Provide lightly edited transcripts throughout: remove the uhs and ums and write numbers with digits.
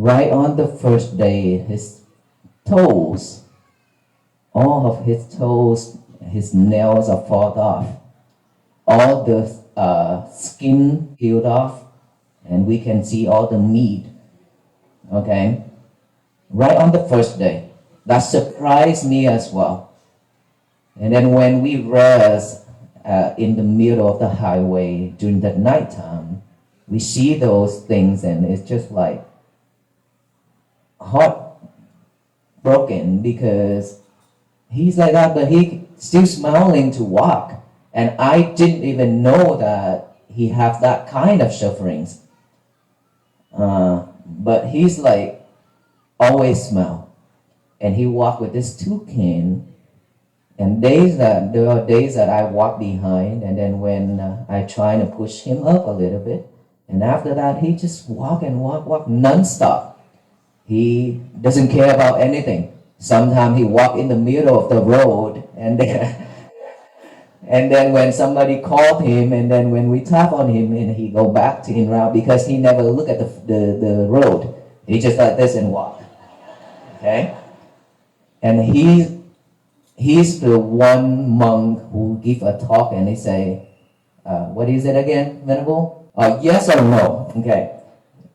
right on the first day, his toes, all of his toes, his nails are fallen off. All the skin peeled off, and we can see all the meat. Okay, right on the first day. That surprised me as well. And then when we rest in the middle of the highway during the nighttime, we see those things, and it's just like heartbroken because he's like that, but he still smiling to walk. And I didn't even know that he have that kind of sufferings. But he's like always smile, and he walk with this two cane. And there are days that I walk behind, and then when I try to push him up a little bit, and after that he just walk and walk non-stop. He doesn't care about anything. Sometimes he walk in the middle of the road, and then and then when somebody called him, and then when we tap on him, and he go back to in route because he never look at the road. He just like this and walk. Okay, and he's the one monk who give a talk, and he say, what is it again, Venerable? Yes or no? Okay.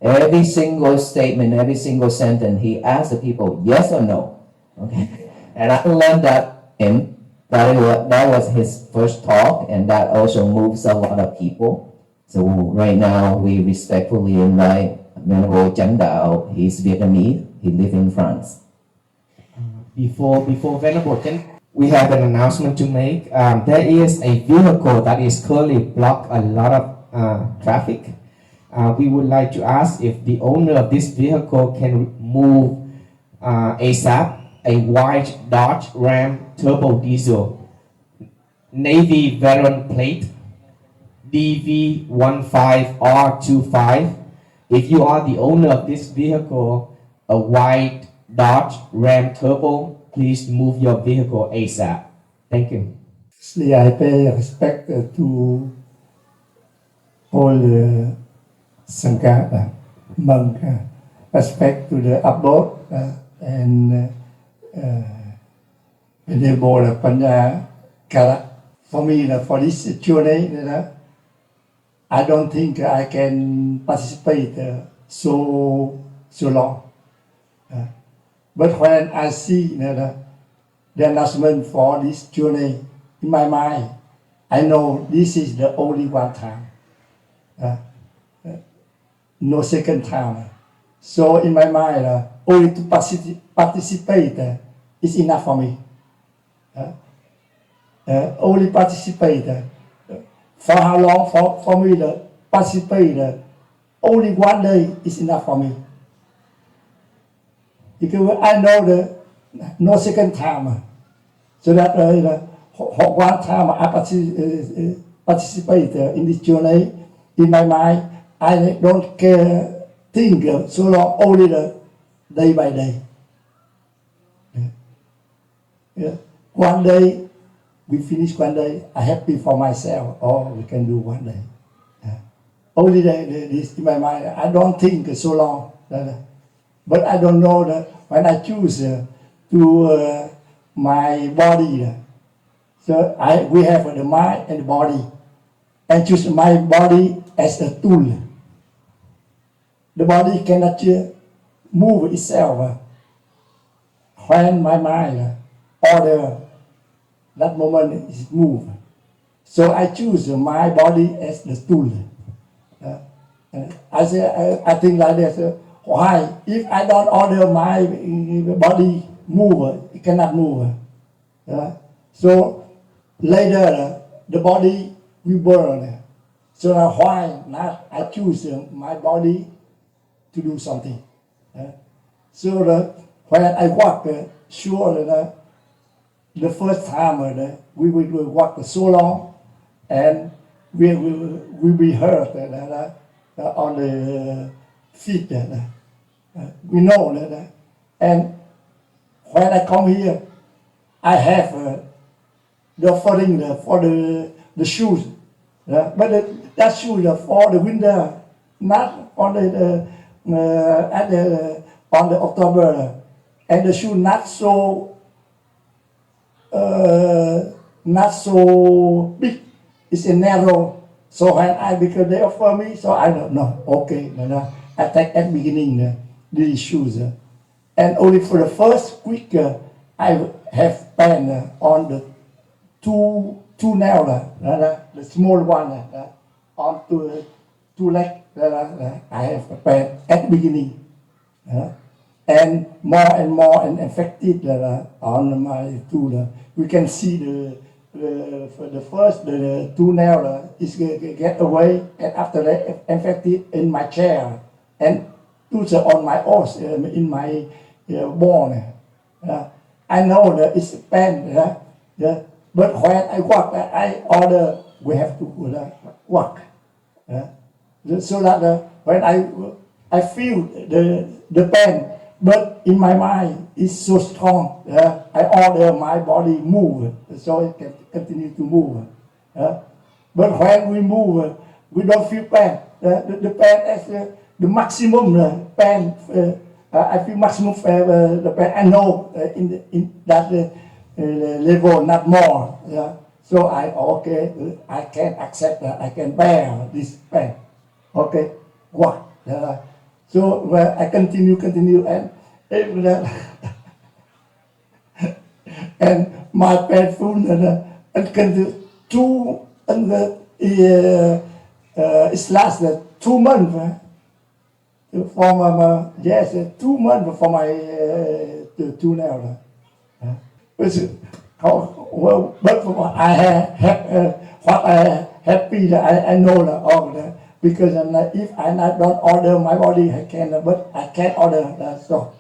Every single statement, every single sentence, he asks the people yes or no. Okay, and I learned that in that was his first talk, and that also moves a lot of people. So right now we respectfully invite Venerable Chánh Đạo. He's Vietnamese. He lives in France. Before Venerable Chánh, we have an announcement to make. There is a vehicle that is currently block a lot of traffic. We would like to ask if the owner of this vehicle can move ASAP a white Dodge Ram turbo diesel, navy veteran plate, DV15R25. If you are the owner of this vehicle, a white Dodge Ram turbo, please move your vehicle ASAP. Thank you. Firstly, I pay respect to all the Sangha, monk, respect to the abode and Venerable Panya Kara. For me, for this journey, I don't think I can participate so long. But when I see the announcement for this journey in my mind, I know this is the only one time. No second time. So in my mind, only to participate is enough for me. Only participate. For how long? For me, participate only one day is enough for me. Because I know no second time. So that one time I participate in this journey, in my mind, I don't care, think so long, only the day by day. One day, we finish one day, I'm happy for myself, or we can do one day. Only this in my mind, I don't think so long. But I don't know that when I choose to my body, so we have the mind and the body, and choose my body as a tool. The body cannot move itself. When my mind order, that moment is moved. So I choose my body as the tool. I think like this. Why? If I don't order my body move, it cannot move. So later the body will burn. So now why not I choose my body to do something? So when I walk, sure the first time we will walk so long, and we will be hurt on the feet. We know that. And when I come here, I have the offering for the shoes. But that shoes are for the winter, not only at the on the October, and the shoe not so big. It's a narrow. So when because they offer me, so I don't know. Okay, I take at beginning these shoes, and only for the first week I have pen on the two nail, the small one on two leg. I have a pen at the beginning, and more and affected on my tool. We can see the first the two nail is get away, and after that infected in my chair and also on my os in my bone. I know that it's a pain, yeah. But when I walk, I order we have to walk, so that when I feel the pain, but in my mind it's so strong. I order my body move, so it can continue to move. But when we move, we don't feel pain. The pain is the maximum pain. I feel maximum the pain. I know in that level, not more. So okay, I can accept that. I can bear this pain. Okay, what? So I continue, and and my painful and continue it's lasted 2 months. For my yes, 2 months for my two now. Which well, but for I have what I happy that I know that all that because if I not don't order my body I can but I can't order so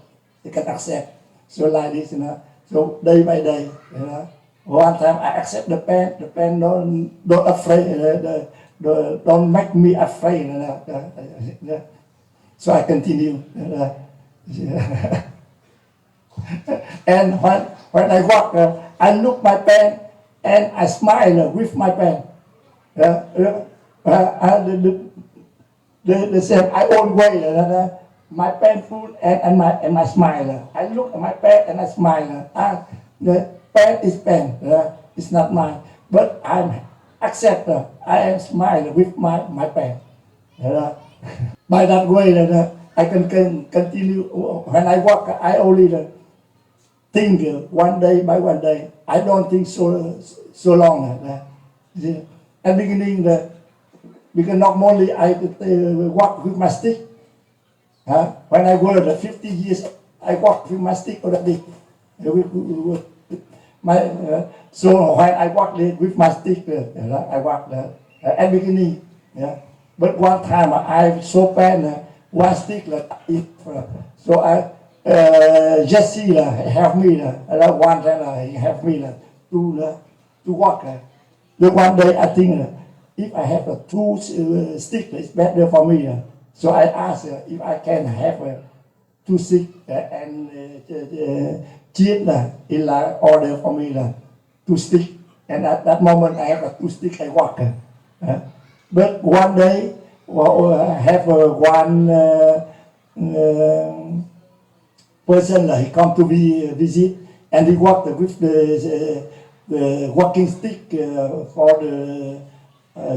I can accept so like this so day by day one time I accept the pain don't afraid don't make me afraid so I continue and when I walk I look my pen and I smile with my pen. The same I always my pen full and my smile. I look at my pen and I smile. The pen is pen. It's not mine, but I accept. I am smile with my pen. By that way I can continue when I walk. I only think one day by one day. I don't think so long. At beginning, because normally I walk with my stick. When I was 50 years, I walk with my stick already. So when I walk with my stick, I walk at beginning. But one time I so pain one stick so I Jesse help me one time he help me to walk. The one day I think if I have a two stick it's better for me. So I asked if I can have two stick and cheap in order for me two stick. And at that moment I have a two stick I walk. But one day have one person he come to be visit and he walked with the walking stick for the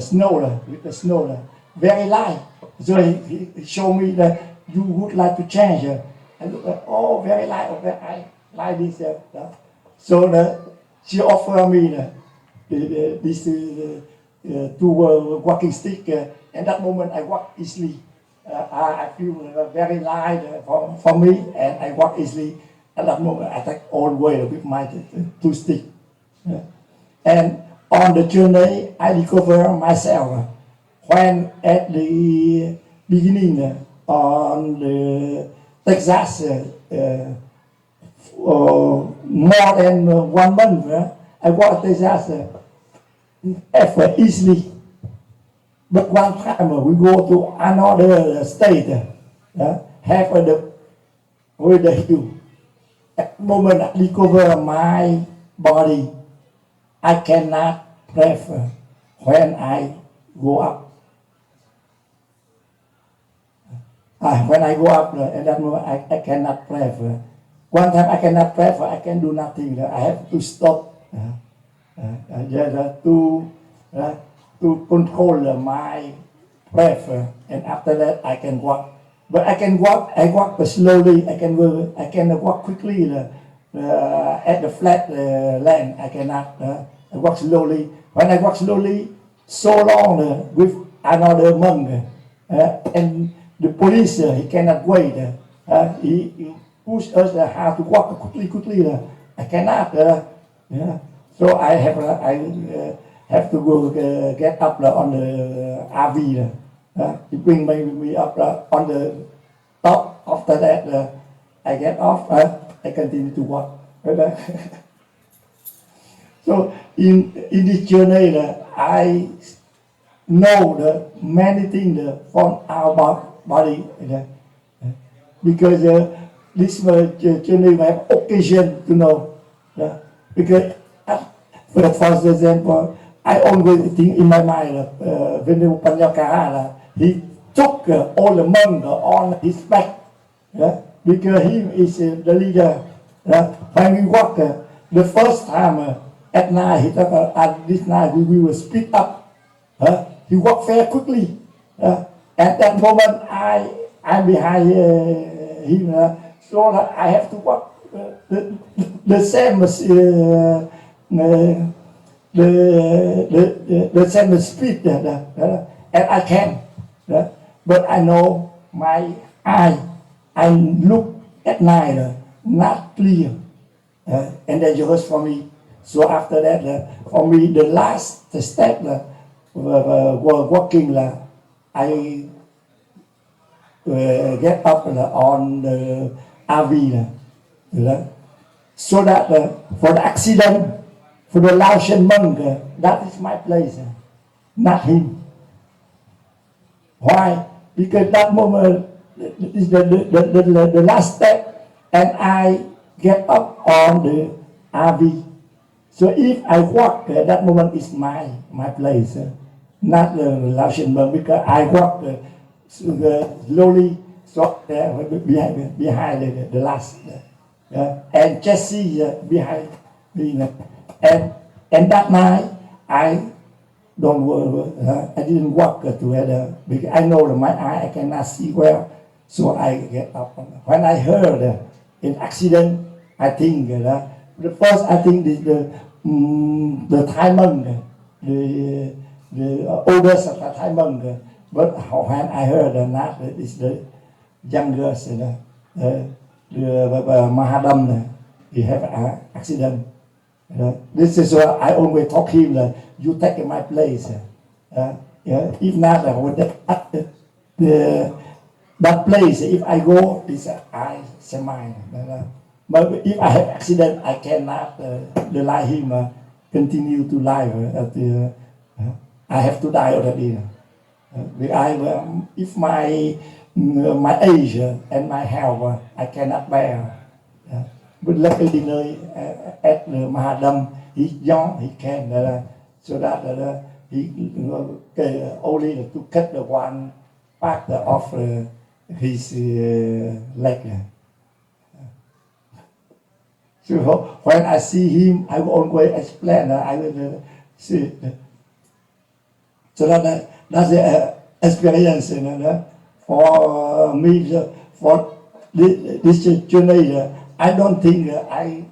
snow with the snow very light. So he showed me that you would like to change. I look at very light. Okay, I like this. So she offered me this two walking stick. And that moment I walk easily. I feel very light for me, and I walk easily. At that moment, I take all the way with my two sticks. And on the journey, I recover myself. When at the beginning on the Texas, more than 1 month, I walk Texas effort easily. But one time we go to another state, have with the hill. At the moment I recover my body, I cannot prefer when I go up. When I go up, at that moment, I cannot pray. One time I cannot pray, I can do nothing. I have to stop. Just to control my breath, and after that I can walk. But I can walk. I walk but slowly. I can walk quickly at the flat land. I cannot. I walk slowly. When I walk slowly, so long with another monk, and the police he cannot wait. He push us how to walk quickly. I cannot. Yeah. So I have to go get up on the RV. He bring me up on the top. After that, I get off. I continue to walk. So in this journey, I know many things from our body, because this journey we have occasion to know. Because for example, I always think in my mind, Venupanyakara, he took all the monks on his back, because he is the leader. When we walk, the first time at night, he thought, at this night we will speed up. He walked very quickly. At that moment, I'm behind him, so I have to walk the same. The same speed, and I can, but I know my eye, I look at night, not clear, and dangerous for me. So after that, for me, the last step, walking, I get up on the RV, so that for the accident. For the Laotian monk, that is my place, not him. Why? Because that moment is the last step, and I get up on the RV. So if I walk, that moment is my place, not the Laotian monk, because I walk slowly, so behind the last, and Jesse behind me. And that night, I didn't walk together because I know that my eye I cannot see well, so I get up. When I heard an accident, I think the first I think is the Thai monk, the oldest of the Thai monk, but when I heard that is the youngest, the Mahadam, he have an accident. This is why I always talk him that you take my place. If not, that place, if I go, is I say mine. But if I have accident, I cannot rely him continue to live. I have to die already. If my age and my health, I cannot bear. But luckily, at the Mahadam, he's young, he can, so that he only to cut the one part of his leg. So when I see him, I will always explain. I will see. So that's the experience, for me, for this journey. I don't think I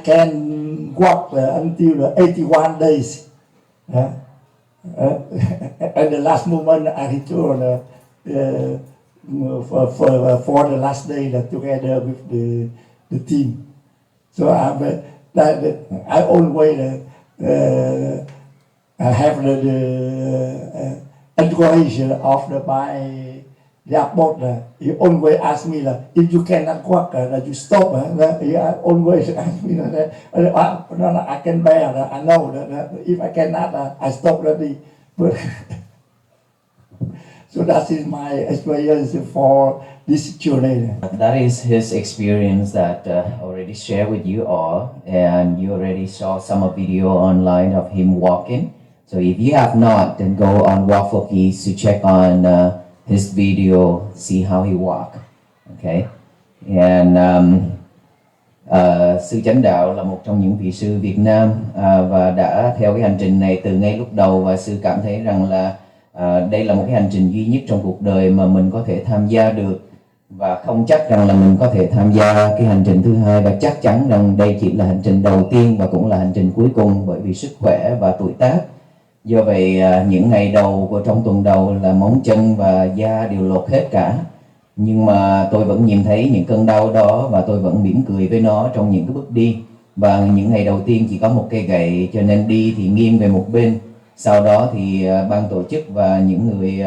can walk until 81 days. At the last moment, I returned for the last day together with the team. So I always have the encouragement of my both. He always ask me if you cannot walk, you stop. He always ask me no, I can bear. I know that if I cannot, I stop already. But so that is my experience for this journey. That is his experience that already shared with you all, and you already saw some video online of him walking. So if you have not, then go on Walk for Keys to check on his video, see how he walk. Okay, and sư Chánh Đạo là một trong những vị sư Việt Nam và đã theo cái hành trình này từ ngay lúc đầu, và sư cảm thấy rằng là đây là một cái hành trình duy nhất trong cuộc đời mà mình có thể tham gia được, và không chắc rằng là mình có thể tham gia cái hành trình thứ hai, và chắc chắn rằng đây chỉ là hành trình đầu tiên và cũng là hành trình cuối cùng, bởi vì sức khỏe và tuổi tác. Do vậy những ngày đầu của trong tuần đầu là móng chân và da đều lột hết cả, nhưng mà tôi vẫn nhìn thấy những cơn đau đó và tôi vẫn mỉm cười với nó trong những cái bước đi. Và những ngày đầu tiên chỉ có một cây gậy cho nên đi thì nghiêng về một bên. Sau đó thì ban tổ chức và những người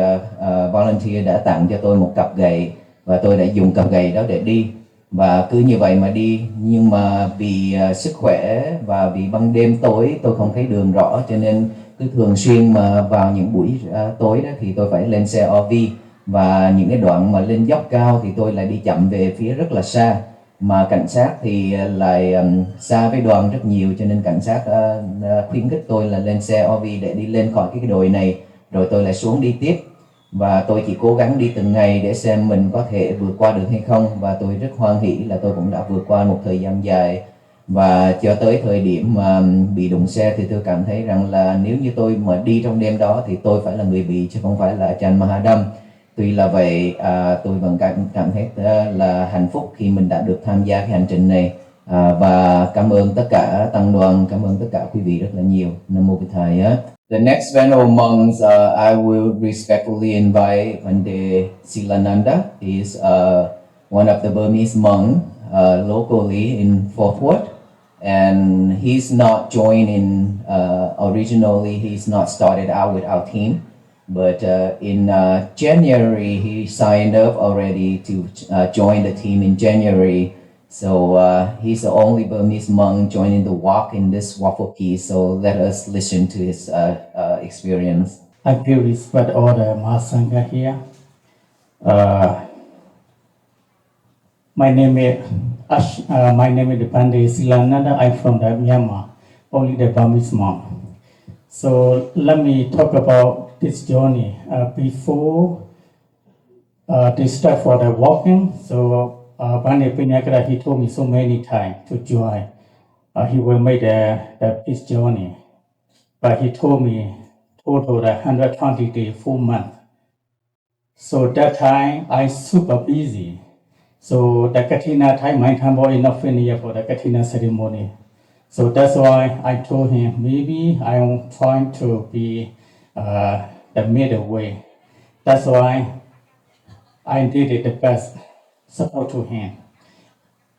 volunteer đã tặng cho tôi một cặp gậy, và tôi đã dùng cặp gậy đó để đi, và cứ như vậy mà đi. Nhưng mà vì sức khỏe và vì ban đêm tối tôi không thấy đường rõ, cho nên cứ thường xuyên mà vào những buổi tối đó thì tôi phải lên xe RV, và những cái đoạn mà lên dốc cao thì tôi lại đi chậm về phía rất là xa, mà cảnh sát thì lại xa với đoàn rất nhiều, cho nên cảnh sát khuyến khích tôi là lên xe RV để đi lên khỏi cái đồi này, rồi tôi lại xuống đi tiếp. Và tôi chỉ cố gắng đi từng ngày để xem mình có thể vượt qua được hay không, và tôi rất hoan hỉ là tôi cũng đã vượt qua một thời gian dài. Và cho tới thời điểm mà bị đụng xe thì tôi cảm thấy rằng là nếu như tôi mà đi trong đêm đó thì tôi phải là người bị, chứ không phải là Ajahn Mahadam. Tuy là vậy, tôi vẫn cảm thấy là hạnh phúc khi mình đã được tham gia cái hành trình này. Và cảm ơn tất cả tăng đoàn, cảm ơn tất cả quý vị rất là nhiều. Nam mô Bụt Thầy. The next venerable monks I will respectfully invite Bhante Silananda. He is one of the Burmese monks locally in Fourth Ward. And he's not joined in, originally he's not started out with our team. But in January, he signed up already to join the team in January. So he's the only Burmese monk joining the walk in this Walk for Peace. So let us listen to his experience. I give respect all the Mahasangha here. My name is Bhante Silananda. I'm from the Myanmar, only the Burmese monk. So let me talk about this journey. Before they start for the walking, so Bhante Pinakara, he told me so many times to join. He will make this journey. But he told me total 120 days, 4 months. So that time I super busy. So the Katina time, my time was not finished for the Katina ceremony. So that's why I told him maybe I'm trying to be the middle way. That's why I did it the best support to him.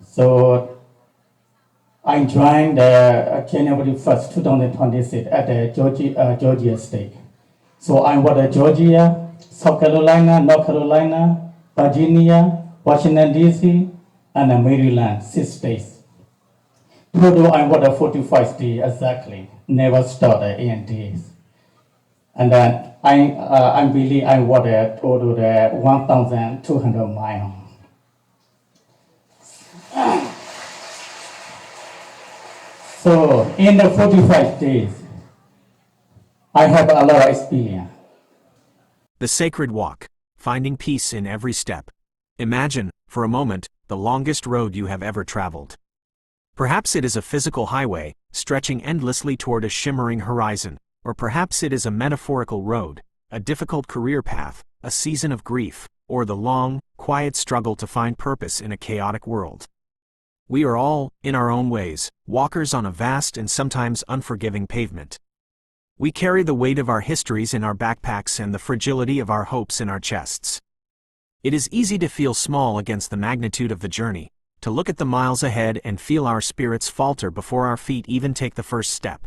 So I joined the January 1st, 2026 at the Georgia State. So I was at Georgia, South Carolina, North Carolina, Virginia, Washington DC, and Maryland, 6 states. Total I was at 45 days exactly, never started ANDs. And then I believe I was at total 1,200 miles. So in the 45 days, I have a lot of experience. The sacred walk, finding peace in every step. Imagine, for a moment, the longest road you have ever traveled. Perhaps it is a physical highway, stretching endlessly toward a shimmering horizon, or perhaps it is a metaphorical road, a difficult career path, a season of grief, or the long, quiet struggle to find purpose in a chaotic world. We are all, in our own ways, walkers on a vast and sometimes unforgiving pavement. We carry the weight of our histories in our backpacks and the fragility of our hopes in our chests. It is easy to feel small against the magnitude of the journey, to look at the miles ahead and feel our spirits falter before our feet even take the first step.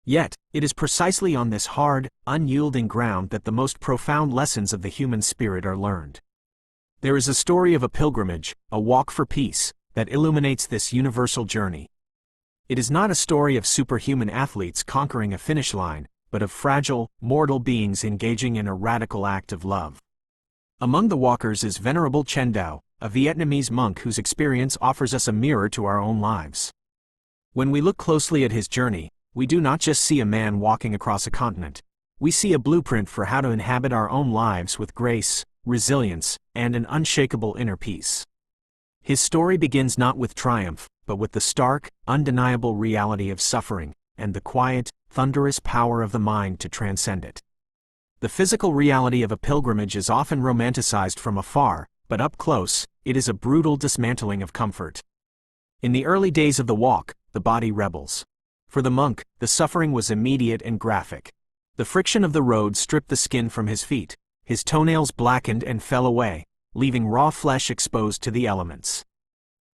Yet, it is precisely on this hard, unyielding ground that the most profound lessons of the human spirit are learned. There is a story of a pilgrimage, a walk for peace, that illuminates this universal journey. It is not a story of superhuman athletes conquering a finish line, but of fragile, mortal beings engaging in a radical act of love. Among the walkers is Venerable Chen Dao, a Vietnamese monk whose experience offers us a mirror to our own lives. When we look closely at his journey, we do not just see a man walking across a continent. we see a blueprint for how to inhabit our own lives with grace, resilience, and an unshakable inner peace. His story begins not with triumph, but with the stark, undeniable reality of suffering, and the quiet, thunderous power of the mind to transcend it. The physical reality of a pilgrimage is often romanticized from afar, but up close, it is a brutal dismantling of comfort. In the early days of the walk, the body rebels. For the monk, the suffering was immediate and graphic. The friction of the road stripped the skin from his feet, his toenails blackened and fell away, leaving raw flesh exposed to the elements.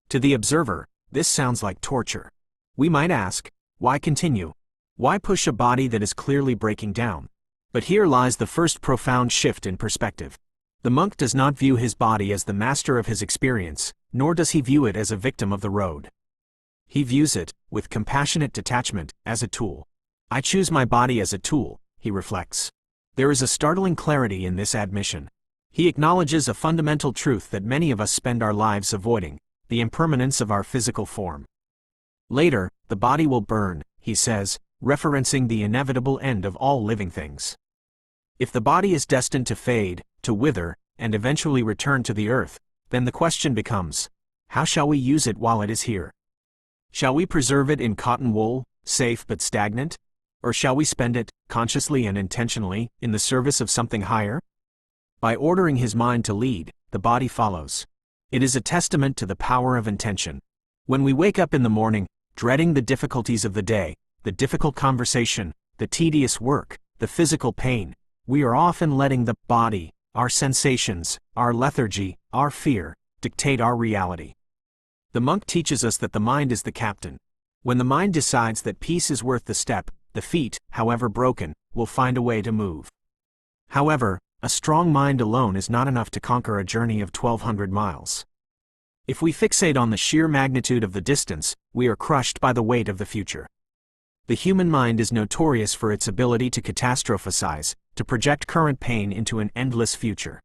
To the observer, this sounds like torture. We might ask, why continue? Why push a body that is clearly breaking down? But here lies the first profound shift in perspective. The monk does not view his body as the master of his experience, nor does he view it as a victim of the road. He views it, with compassionate detachment, as a tool. I choose my body as a tool, he reflects. There is a startling clarity in this admission. He acknowledges a fundamental truth that many of us spend our lives avoiding: the impermanence of our physical form. Later, the body will burn, he says, referencing the inevitable end of all living things. If the body is destined to fade, to wither, and eventually return to the earth, then the question becomes, how shall we use it while it is here? Shall we preserve it in cotton wool, safe but stagnant? Or shall we spend it, consciously and intentionally, in the service of something higher? By ordering his mind to lead, the body follows. It is a testament to the power of intention. When we wake up in the morning, dreading the difficulties of the day, the difficult conversation, the tedious work, the physical pain, we are often letting the body, our sensations, our lethargy, our fear, dictate our reality. The monk teaches us that the mind is the captain. When the mind decides that peace is worth the step, the feet, however broken, will find a way to move. However, a strong mind alone is not enough to conquer a journey of 1,200 miles. If we fixate on the sheer magnitude of the distance, we are crushed by the weight of the future. The human mind is notorious for its ability to catastrophize, to project current pain into an endless future.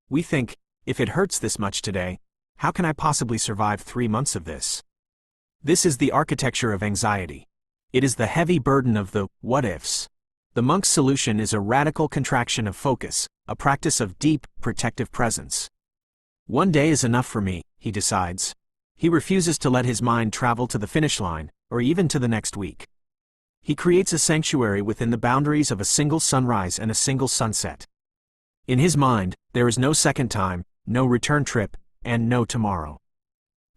We think, if it hurts this much today, how can I possibly survive 3 months of this? This is the architecture of anxiety. It is the heavy burden of the what-ifs. The monk's solution is a radical contraction of focus, a practice of deep, protective presence. One day is enough for me, he decides. He refuses to let his mind travel to the finish line, or even to the next week. He creates a sanctuary within the boundaries of a single sunrise and a single sunset. In his mind, there is no second time, no return trip, and no tomorrow.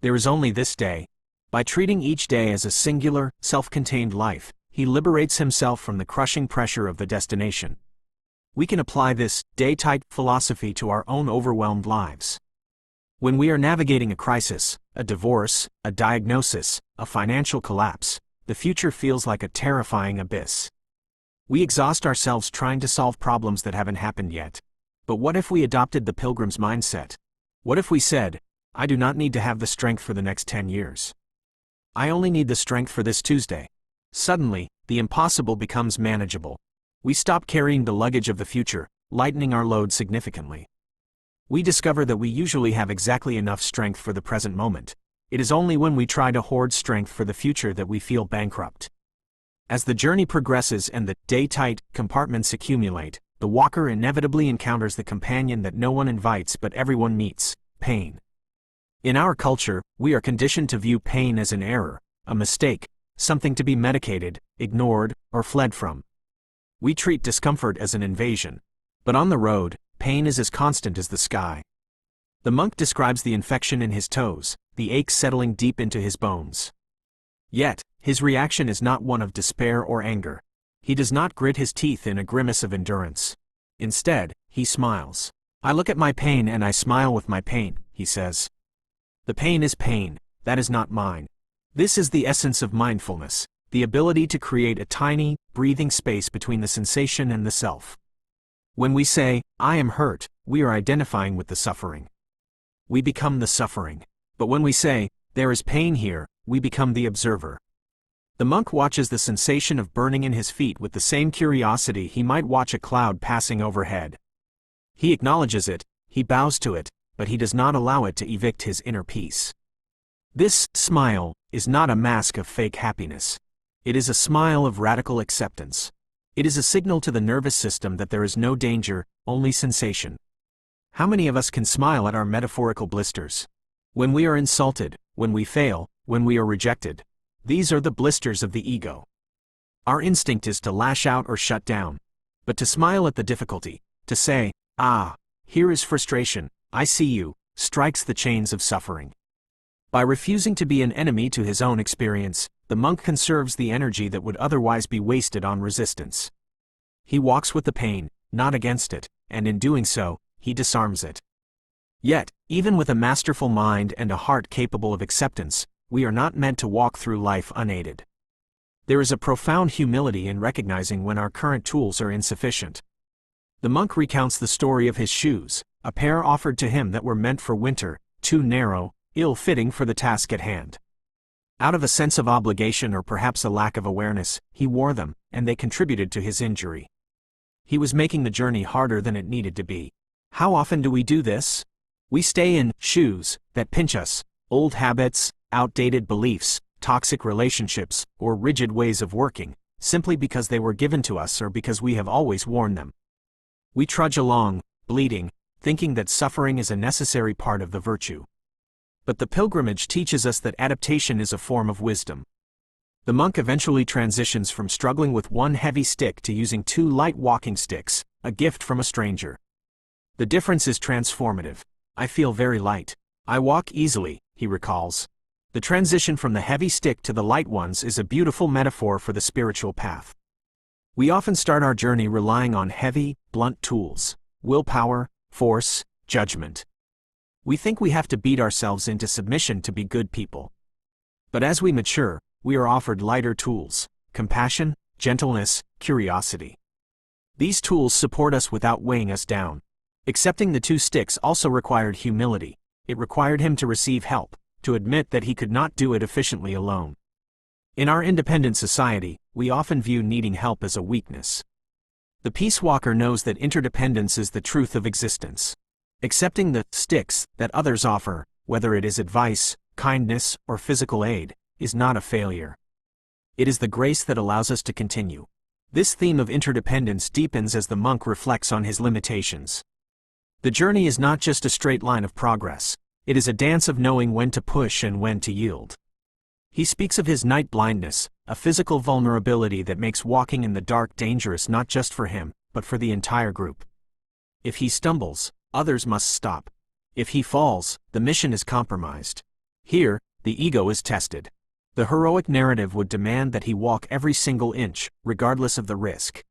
There is only this day. By treating each day as a singular, self-contained life, he liberates himself from the crushing pressure of the destination. We can apply this day-tight philosophy to our own overwhelmed lives. When we are navigating a crisis, a divorce, a diagnosis, a financial collapse, the future feels like a terrifying abyss. We exhaust ourselves trying to solve problems that haven't happened yet. But what if we adopted the pilgrim's mindset? What if we said, I do not need to have the strength for the next 10 years. I only need the strength for this Tuesday. Suddenly, the impossible becomes manageable. We stop carrying the luggage of the future, lightening our load significantly. We discover that we usually have exactly enough strength for the present moment. It is only when we try to hoard strength for the future that we feel bankrupt. As the journey progresses and the day-tight compartments accumulate, the walker inevitably encounters the companion that no one invites but everyone meets: pain. In our culture, we are conditioned to view pain as an error, a mistake, something to be medicated, ignored, or fled from. We treat discomfort as an invasion. But on the road, pain is as constant as the sky. The monk describes the infection in his toes, the ache settling deep into his bones. Yet, his reaction is not one of despair or anger. He does not grit his teeth in a grimace of endurance. Instead, he smiles. I look at my pain and I smile with my pain, he says. The pain is pain, that is not mine. This is the essence of mindfulness, the ability to create a tiny, breathing space between the sensation and the self. When we say, I am hurt, we are identifying with the suffering. We become the suffering. But when we say, there is pain here, we become the observer. The monk watches the sensation of burning in his feet with the same curiosity he might watch a cloud passing overhead. He acknowledges it, he bows to it, but he does not allow it to evict his inner peace. This smile is not a mask of fake happiness. It is a smile of radical acceptance. It is a signal to the nervous system that there is no danger, only sensation. How many of us can smile at our metaphorical blisters? When we are insulted, when we fail, when we are rejected. These are the blisters of the ego. Our instinct is to lash out or shut down. But to smile at the difficulty, to say, "Ah, here is frustration, I see you," strikes the chains of suffering. By refusing to be an enemy to his own experience, the monk conserves the energy that would otherwise be wasted on resistance. He walks with the pain, not against it, and in doing so, he disarms it. Yet, even with a masterful mind and a heart capable of acceptance, we are not meant to walk through life unaided. There is a profound humility in recognizing when our current tools are insufficient. The monk recounts the story of his shoes, a pair offered to him that were meant for winter, too narrow, ill-fitting for the task at hand. Out of a sense of obligation or perhaps a lack of awareness, he wore them, and they contributed to his injury. He was making the journey harder than it needed to be. How often do we do this? We stay in shoes that pinch us, old habits, outdated beliefs, toxic relationships, or rigid ways of working, simply because they were given to us or because we have always worn them. We trudge along, bleeding, thinking that suffering is a necessary part of the virtue. But the pilgrimage teaches us that adaptation is a form of wisdom. The monk eventually transitions from struggling with one heavy stick to using 2 light walking sticks, a gift from a stranger. The difference is transformative. "I feel very light. I walk easily," he recalls. The transition from the heavy stick to the light ones is a beautiful metaphor for the spiritual path. We often start our journey relying on heavy, blunt tools: willpower, force, judgment. We think we have to beat ourselves into submission to be good people. But as we mature, we are offered lighter tools: compassion, gentleness, curiosity. These tools support us without weighing us down. Accepting the 2 sticks also required humility. It required him to receive help, to admit that he could not do it efficiently alone. In our independent society, we often view needing help as a weakness. The peace walker knows that interdependence is the truth of existence. Accepting the sticks that others offer, whether it is advice, kindness, or physical aid, is not a failure. It is the grace that allows us to continue. This theme of interdependence deepens as the monk reflects on his limitations. The journey is not just a straight line of progress. It is a dance of knowing when to push and when to yield. He speaks of his night blindness, a physical vulnerability that makes walking in the dark dangerous not just for him, but for the entire group. If he stumbles, others must stop. If he falls, the mission is compromised. Here, the ego is tested. The heroic narrative would demand that he walk every single inch, regardless of the risk.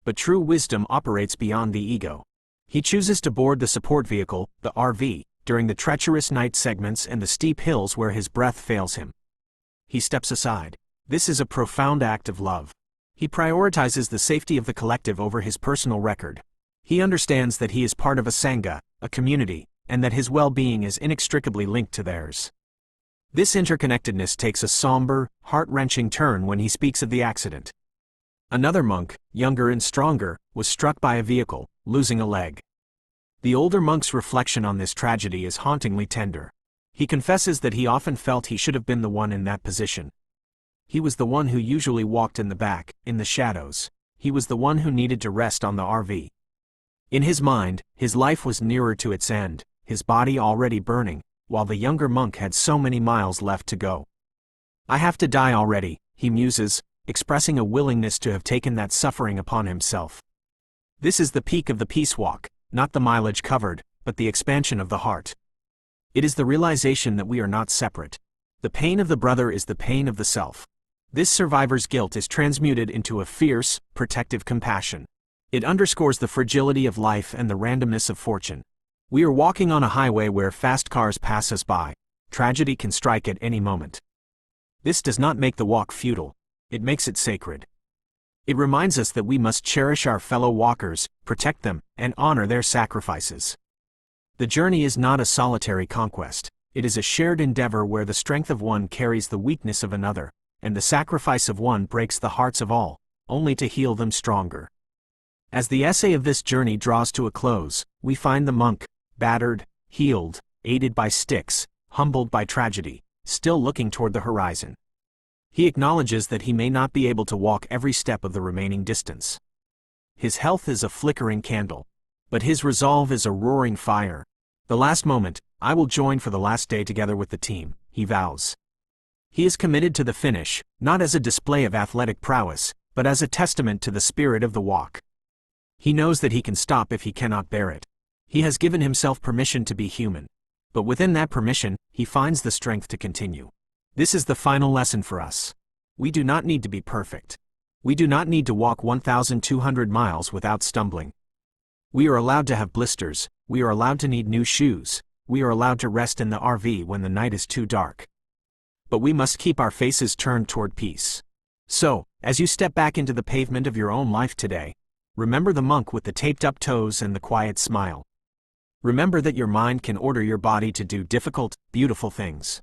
But true wisdom operates beyond the ego. He chooses to board the support vehicle, the RV, during the treacherous night segments and the steep hills where his breath fails him. He steps aside. This is a profound act of love. He prioritizes the safety of the collective over his personal record. He understands that he is part of a sangha, a community, and that his well-being is inextricably linked to theirs. This interconnectedness takes a somber, heart-wrenching turn when he speaks of the accident. Another monk, younger and stronger, was struck by a vehicle, losing a leg. The older monk's reflection on this tragedy is hauntingly tender. He confesses that he often felt he should have been the one in that position. He was the one who usually walked in the back, in the shadows. He was the one who needed to rest on the RV. In his mind, his life was nearer to its end, his body already burning, while the younger monk had so many miles left to go. "I have to die already," he muses, expressing a willingness to have taken that suffering upon himself. This is the peak of the peace walk, not the mileage covered, but the expansion of the heart. It is the realization that we are not separate. The pain of the brother is the pain of the self. This survivor's guilt is transmuted into a fierce, protective compassion. It underscores the fragility of life and the randomness of fortune. We are walking on a highway where fast cars pass us by. Tragedy can strike at any moment. This does not make the walk futile. It makes it sacred. It reminds us that we must cherish our fellow walkers, protect them, and honor their sacrifices. The journey is not a solitary conquest. It is a shared endeavor where the strength of one carries the weakness of another, and the sacrifice of one breaks the hearts of all, only to heal them stronger. As the essay of this journey draws to a close, we find the monk, battered, healed, aided by sticks, humbled by tragedy, still looking toward the horizon. He acknowledges that he may not be able to walk every step of the remaining distance. His health is a flickering candle, but his resolve is a roaring fire. The last moment, I will join for the last day together with the team, he vows. He is committed to the finish, not as a display of athletic prowess, but as a testament to the spirit of the walk. He knows that he can stop if he cannot bear it. He has given himself permission to be human. But within that permission, he finds the strength to continue. This is the final lesson for us. We do not need to be perfect. We do not need to walk 1,200 miles without stumbling. We are allowed to have blisters, we are allowed to need new shoes, we are allowed to rest in the RV when the night is too dark. But we must keep our faces turned toward peace. So, as you step back into the pavement of your own life today, remember the monk with the taped-up toes and the quiet smile. Remember that your mind can order your body to do difficult, beautiful things.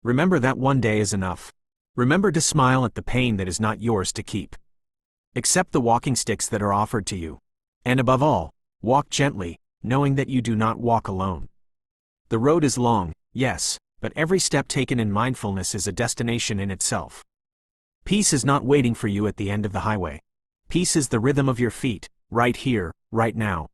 Remember that one day is enough. Remember to smile at the pain that is not yours to keep. Accept the walking sticks that are offered to you. And above all, walk gently, knowing that you do not walk alone. The road is long, yes, but every step taken in mindfulness is a destination in itself. Peace is not waiting for you at the end of the highway. Peace is the rhythm of your feet, right here, right now.